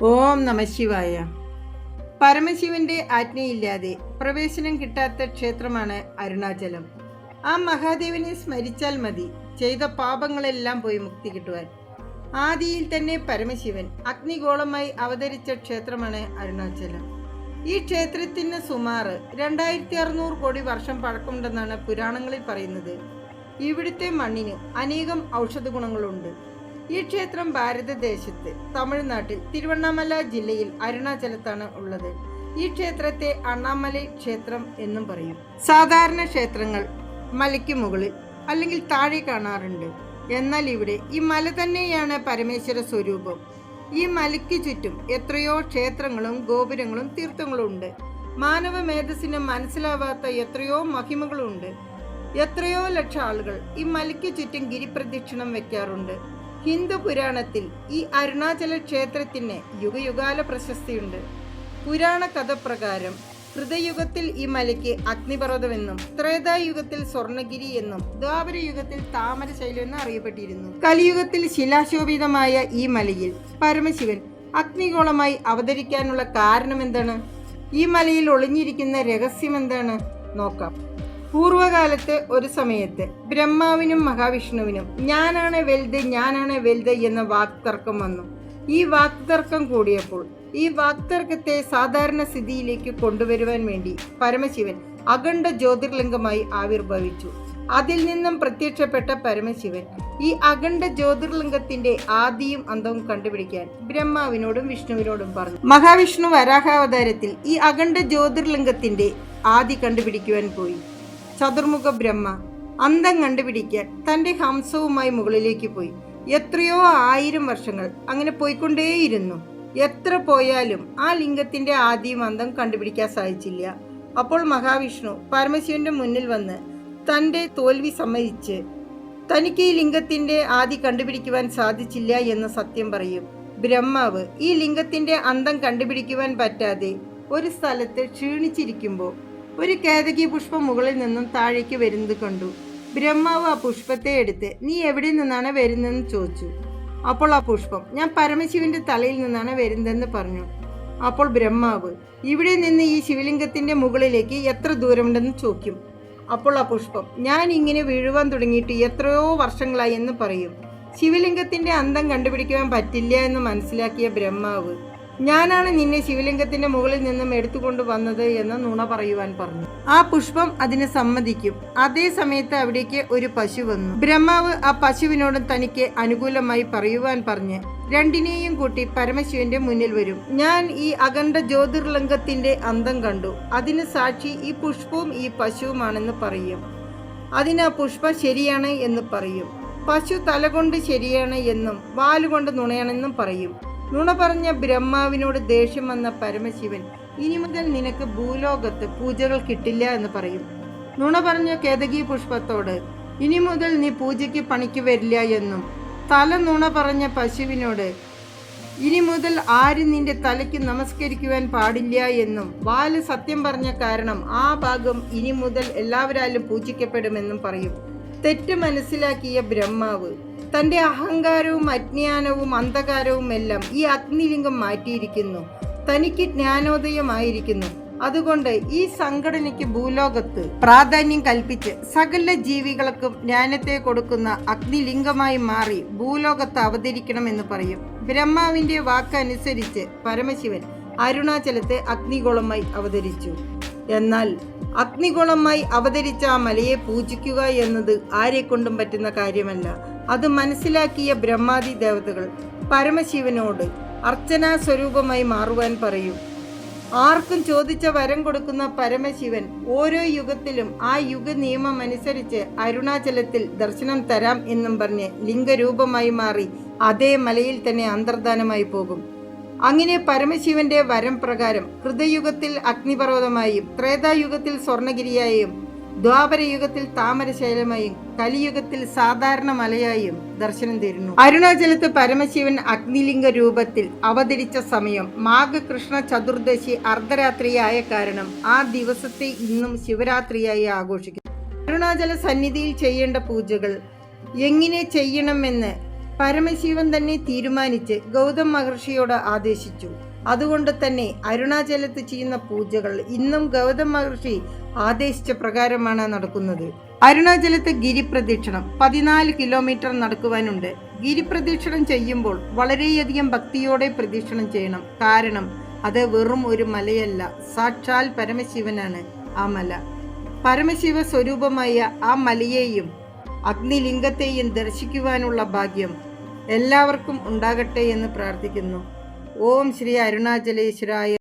ഓം നമഃശിവായ. പരമശിവന്റെ ആജ്ഞയില്ലാതെ പ്രവേശനം കിട്ടാത്ത ക്ഷേത്രമാണ് അരുണാചലം. ആ മഹാദേവനെ സ്മരിച്ചാൽ മതി ചെയ്ത പാപങ്ങളെല്ലാം പോയി മുക്തി കിട്ടുവാൻ. ആദിയിൽ തന്നെ പരമശിവൻ അഗ്നിഗോളമായി അവതരിച്ച ക്ഷേത്രമാണ് അരുണാചലം. ഈ ക്ഷേത്രത്തിന് സുമാർ 2600 കോടി വർഷം പഴക്കമുണ്ടെന്നാണ് പുരാണങ്ങളിൽ പറയുന്നത്. ഇവിടുത്തെ മണ്ണിന് അനേകം ഔഷധ ഗുണങ്ങളുണ്ട്. ഈ ക്ഷേത്രം ഭാരതദേശത്ത് തമിഴ്നാട്ടിൽ തിരുവണ്ണാമല ജില്ലയിൽ അരുണാചലത്താണ് ഉള്ളത്. ഈ ക്ഷേത്രത്തെ അണ്ണാമലൈ ക്ഷേത്രം എന്നും പറയും. സാധാരണ ക്ഷേത്രങ്ങൾ മലയ്ക്ക് മുകളിൽ അല്ലെങ്കിൽ താഴെ കാണാറുണ്ട്. എന്നാൽ ഇവിടെ ഈ മല തന്നെയാണ് പരമേശ്വര സ്വരൂപം. ഈ മലയ്ക്ക് ചുറ്റും എത്രയോ ക്ഷേത്രങ്ങളും ഗോപുരങ്ങളും തീർത്ഥങ്ങളും ഉണ്ട്. മാനവ മേധസ്സിന് മനസ്സിലാവാത്ത എത്രയോ മഹിമകളുണ്ട്. എത്രയോ ലക്ഷം ആളുകൾ ഈ മലയ്ക്ക് ചുറ്റും ഗിരിപ്രദക്ഷിണം വയ്ക്കാറുണ്ട്. ഹിന്ദു പുരാണത്തിൽ ഈ അരുണാചല ക്ഷേത്രത്തിന് യുഗയുഗാല പ്രശസ്തിയുണ്ട്. പുരാണ കഥ പ്രകാരം കൃതയുഗത്തിൽ ഈ മലയ്ക്ക് അഗ്നിപർവ്വതമെന്നും ത്രേതായുഗത്തിൽ സ്വർണഗിരി എന്നും ദ്വാപരയുഗത്തിൽ താമരശൈലം എന്നും അറിയപ്പെട്ടിരുന്നു. കലിയുഗത്തിൽ ശിലാശോഭിതമായ ഈ മലയിൽ പരമശിവൻ അഗ്നിഗോളമായി അവതരിക്കാനുള്ള കാരണം എന്താണ്? ഈ മലയിൽ ഒളിഞ്ഞിരിക്കുന്ന രഹസ്യം എന്താണ്? നോക്കാം. പൂർവകാലത്ത് ഒരു സമയത്ത് ബ്രഹ്മാവിനും മഹാവിഷ്ണുവിനും ഞാനാണ് വലുത് എന്ന വാക്തർക്കം വന്നു. ഈ വാക്തർക്കം കൂടിയപ്പോൾ ഈ വാക്തർക്കത്തെ സാധാരണ സ്ഥിതിയിലേക്ക് കൊണ്ടുവരുവാൻ വേണ്ടി പരമശിവൻ അഖണ്ഡ ജ്യോതിർലിംഗമായി ആവിർഭവിച്ചു. അതിൽ നിന്നും പ്രത്യക്ഷപ്പെട്ട പരമശിവൻ ഈ അഖണ്ഡ ജ്യോതിർലിംഗത്തിന്റെ ആദിയും അന്തവും കണ്ടുപിടിക്കാൻ ബ്രഹ്മാവിനോടും വിഷ്ണുവിനോടും പറഞ്ഞു. മഹാവിഷ്ണു വരാഹാവതാരത്തിൽ ഈ അഖണ്ഡ ജ്യോതിർലിംഗത്തിന്റെ ആദി കണ്ടുപിടിക്കുവാൻ പോയി. ചതുർമുഖ ബ്രഹ്മ അന്തം കണ്ടുപിടിക്കാൻ തൻ്റെ ഹംസവുമായി മുകളിലേക്ക് പോയി. എത്രയോ 1000 വർഷങ്ങൾ അങ്ങനെ പോയിക്കൊണ്ടേയിരുന്നു. എത്ര പോയാലും ആ ലിംഗത്തിന്റെ ആദിയും അന്തം കണ്ടുപിടിക്കാൻ സാധിച്ചില്ല. അപ്പോൾ മഹാവിഷ്ണു പരമശിവന്റെ മുന്നിൽ വന്ന് തൻ്റെ തോൽവി സമ്മതിച്ച് തനിക്ക് ഈ ലിംഗത്തിന്റെ ആദി കണ്ടുപിടിക്കുവാൻ സാധിച്ചില്ല എന്ന് സത്യം പറയും. ബ്രഹ്മാവ് ഈ ലിംഗത്തിന്റെ അന്തം കണ്ടുപിടിക്കുവാൻ പറ്റാതെ ഒരു സ്ഥലത്ത് ക്ഷീണിച്ചിരിക്കുമ്പോൾ ഒരു കേതകി പുഷ്പം മുകളിൽ നിന്നും താഴേക്ക് വരുന്നത് കണ്ടു. ബ്രഹ്മാവ് ആ പുഷ്പത്തെ എടുത്ത് നീ എവിടെ നിന്നാണ് വരുന്നതെന്ന് ചോദിച്ചു. അപ്പോൾ ആ പുഷ്പം ഞാൻ പരമശിവന്റെ തലയിൽ നിന്നാണ് വരുന്നതെന്ന് പറഞ്ഞു. അപ്പോൾ ബ്രഹ്മാവ് ഇവിടെ നിന്ന് ഈ ശിവലിംഗത്തിന്റെ മുകളിലേക്ക് എത്ര ദൂരമുണ്ടെന്ന് ചോദിക്കും. അപ്പോൾ ആ പുഷ്പം ഞാൻ ഇങ്ങനെ വീഴുവാൻ തുടങ്ങിയിട്ട് എത്രയോ വർഷങ്ങളായി എന്ന് പറയും. ശിവലിംഗത്തിന്റെ അന്തം കണ്ടുപിടിക്കുവാൻ പറ്റില്ല എന്ന് മനസ്സിലാക്കിയ ബ്രഹ്മാവ് ഞാനാണ് നിന്നെ ശിവലിംഗത്തിന്റെ മുകളിൽ നിന്നും എടുത്തുകൊണ്ട് വന്നത് എന്ന് നുണ പറയുവാൻ പറഞ്ഞു. ആ പുഷ്പം അതിന് സമ്മതിക്കും. അതേ സമയത്ത് അവിടേക്ക് ഒരു പശു വന്നു. ബ്രഹ്മാവ് ആ പശുവിനോട് തനിക്ക് അനുകൂലമായി പറയുവാൻ പറഞ്ഞ് രണ്ടിനെയും കൂട്ടി പരമശിവന്റെ മുന്നിൽ വരും. ഞാൻ ഈ അഖണ്ഡ ജ്യോതിർലിംഗത്തിന്റെ അന്തം കണ്ടു. അതിന് സാക്ഷി ഈ പുഷ്പവും ഈ പശുവുമാണെന്ന് പറയും. അതിന് ആ പുഷ്പം ശരിയാണ് എന്ന് പറയും. പശു തലകൊണ്ട് ശരിയാണ് എന്നും വാലുകൊണ്ട് നുണയാണെന്നും പറയും. നുണ പറഞ്ഞ ബ്രഹ്മാവിനോട് ദേഷ്യം വന്ന പരമശിവൻ ഇനി മുതൽ നിനക്ക് ഭൂലോകത്ത് പൂജകൾ കിട്ടില്ല എന്ന് പറയും. നുണ പറഞ്ഞ കേതകി പുഷ്പത്തോട് ഇനി മുതൽ നീ പൂജയ്ക്ക് പണിക്ക് വരില്ല എന്നും തല നുണ പറഞ്ഞ പശുവിനോട് ഇനി മുതൽ ആരും നിന്റെ തലയ്ക്ക് നമസ്കരിക്കുവാൻ പാടില്ല എന്നും വാല് സത്യം പറഞ്ഞ കാരണം ആ ഭാഗം ഇനി മുതൽ എല്ലാവരാലും പൂജിക്കപ്പെടുമെന്നും പറയും. തെറ്റ് മനസ്സിലാക്കിയ ബ്രഹ്മാവ് തൻ്റെ അഹങ്കാരവും അജ്ഞാനവും അന്ധകാരവും എല്ലാം ഈ അഗ്നിലിംഗം മാറ്റിയിരിക്കുന്നു. തനിക്ക് ജ്ഞാനോദയമായിരിക്കുന്നു. അതുകൊണ്ട് ഈ സംഘടനയ്ക്ക് ഭൂലോകത്ത് പ്രാധാന്യം കൽപ്പിച്ച് സകല ജീവികൾക്കും ജ്ഞാനത്തെ കൊടുക്കുന്ന അഗ്നിലിംഗമായി മാറി ഭൂലോകത്ത് അവതരിക്കണമെന്ന് പറയും. ബ്രഹ്മാവിന്റെ വാക്കനുസരിച്ച് പരമശിവൻ അരുണാചലത്ത് അഗ്നിഗോളമായി അവതരിച്ചു. എന്നാൽ അഗ്നിഗോളമായി അവതരിച്ച ആ മലയെ പൂജിക്കുക എന്നത് ആരെക്കൊണ്ടും പറ്റുന്ന കാര്യമല്ല. അത് മനസ്സിലാക്കിയ ബ്രഹ്മാദി ദേവതകൾ പരമശിവനോട് അർച്ചനാ സ്വരൂപമായി മാറുവാൻ പറയും. ആർക്കും ചോദിച്ച വരം കൊടുക്കുന്ന പരമശിവൻ ഓരോ യുഗത്തിലും ആ യുഗ നിയമം അനുസരിച്ച് അരുണാചലത്തിൽ ദർശനം തരാം എന്നും പറഞ്ഞ് ലിംഗരൂപമായി മാറി അതേ മലയിൽ തന്നെ അന്തർധാനമായി പോകും. അങ്ങനെ പരമശിവന്റെ വരം പ്രകാരം കൃതയുഗത്തിൽ അഗ്നിപർവ്വതമായും ത്രേതായുഗത്തിൽ സ്വർണഗിരിയായും ദ്വാപരയുഗത്തിൽ താമരശൈലമായും കലിയുഗത്തിൽ സാധാരണ മലയായും ദർശനം തരുന്നു. അരുണാചലത്ത് പരമശിവൻ അഗ്നിലിംഗ രൂപത്തിൽ അവതരിച്ച സമയം മാഘകൃഷ്ണ ചതുർദശി അർദ്ധരാത്രിയായ കാരണം ആ ദിവസത്തെ ഇന്നും ശിവരാത്രിയായി ആഘോഷിക്കുന്നു. അരുണാചല സന്നിധിയിൽ ചെയ്യേണ്ട പൂജകൾ എങ്ങനെ ചെയ്യണമെന്ന് പരമശിവൻ തന്നെ തീരുമാനിച്ച് ഗൗതം മഹർഷിയോട് ആദേശിച്ചു. അതുകൊണ്ട് തന്നെ അരുണാചലത്ത് ചെയ്യുന്ന പൂജകൾ ഇന്നും ഗൗതം മഹർഷി ആദേശിച്ച പ്രകാരമാണ് നടക്കുന്നത്. അരുണാചലത്ത് ഗിരിപ്രദക്ഷിണം 14 കിലോമീറ്റർ നടക്കുവാനുണ്ട്. ഗിരിപ്രദക്ഷിണം ചെയ്യുമ്പോൾ വളരെയധികം ഭക്തിയോടെ പ്രദക്ഷിണം ചെയ്യണം. കാരണം അത് വെറും ഒരു മലയല്ല, സാക്ഷാൽ പരമശിവനാണ് ആ മല. പരമശിവ സ്വരൂപമായ ആ മലയെയും അഗ്നിലിംഗത്തെയും ദർശിക്കുവാനുള്ള ഭാഗ്യം എല്ലാവർക്കും ഉണ്ടാകട്ടെ എന്ന് പ്രാർത്ഥിക്കുന്നു. ഓം ശ്രീ അരുണാചലേശ്വരായ.